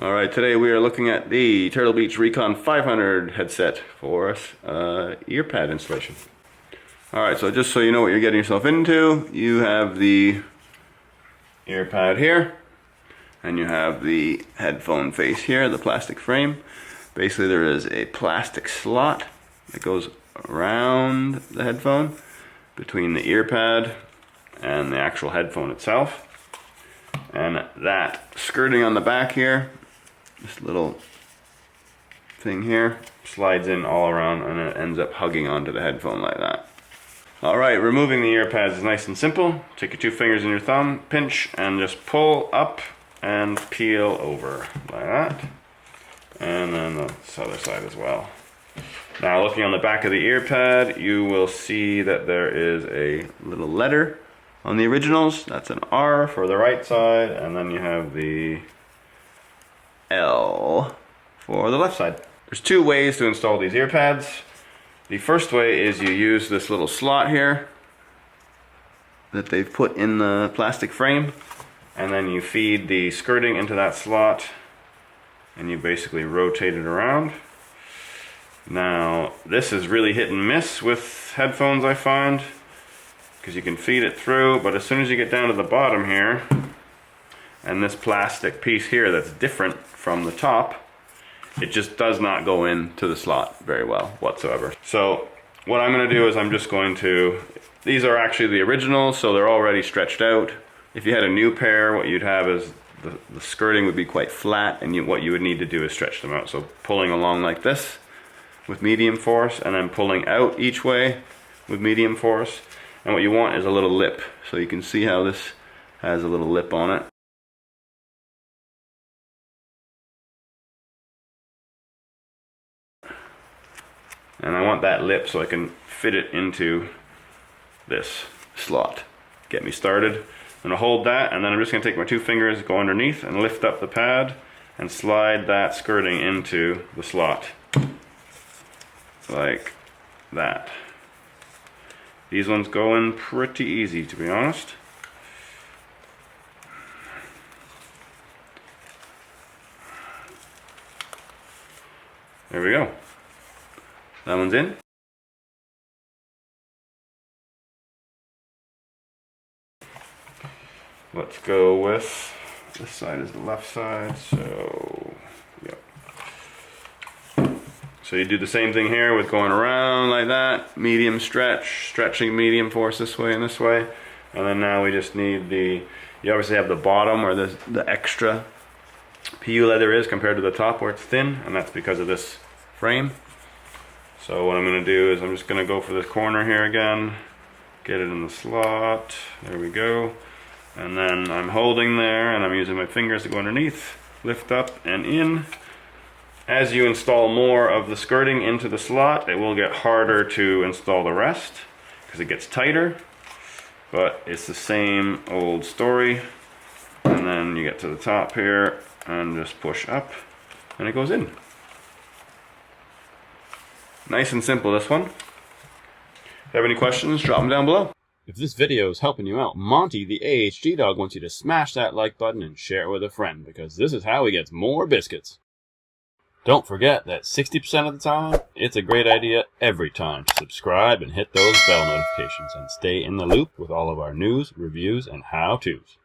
Alright, today we are looking at the Turtle Beach Recon 500 headset for ear pad installation. Alright, so just so you know what you're getting yourself into, you have the ear pad here, and you have the headphone face here, the plastic frame. Basically there is a plastic slot that goes around the headphone between the ear pad and the actual headphone itself. And that skirting on the back here, this little thing here, slides in all around and it ends up hugging onto the headphone like that. Alright, removing the ear pads is nice and simple. Take your two fingers and your thumb, pinch, and just pull up and peel over like that. And then the other side as well. Now looking on the back of the ear pad, you will see that there is a little letter on the originals. That's an R for the right side, and then you have the L for the left side. There's two ways to install these ear pads. The first way is you use this little slot here that they've put in the plastic frame, and then you feed the skirting into that slot and you basically rotate it around. Now this is really hit and miss with headphones, I find, because you can feed it through, but as soon as you get down to the bottom here and this plastic piece here that's different from the top, it just does not go into the slot very well whatsoever. So what I'm going to do is I'm just going to, these are actually the originals, so they're already stretched out. If you had a new pair, what you'd have is the skirting would be quite flat, and what you would need to do is stretch them out. So pulling along like this with medium force, and then pulling out each way with medium force. And what you want is a little lip. So you can see how this has a little lip on it. And I want that lip so I can fit it into this slot. Get me started. I'm going to hold that, and then I'm just going to take my two fingers, go underneath and lift up the pad and slide that skirting into the slot. Like that. These ones go in pretty easy, to be honest. There we go. That one's in. Let's go with, this side is the left side, so, yep. So you do the same thing here with going around like that, medium stretch, stretching medium force this way and this way. And then now we just need the, you obviously have the bottom where the extra PU leather is compared to the top where it's thin, and that's because of this frame. So what I'm going to do is I'm just going to go for this corner here again, get it in the slot, there we go. And then I'm holding there and I'm using my fingers to go underneath, lift up and in. As you install more of the skirting into the slot, it will get harder to install the rest because it gets tighter, but it's the same old story. And then you get to the top here and just push up and it goes in. Nice and simple, this one. If you have any questions, drop them down below. If this video is helping you out, Monty the AHG dog wants you to smash that like button and share it with a friend, because this is how he gets more biscuits. Don't forget that 60% of the time, it's a great idea every time to subscribe and hit those bell notifications and stay in the loop with all of our news, reviews, and how-tos.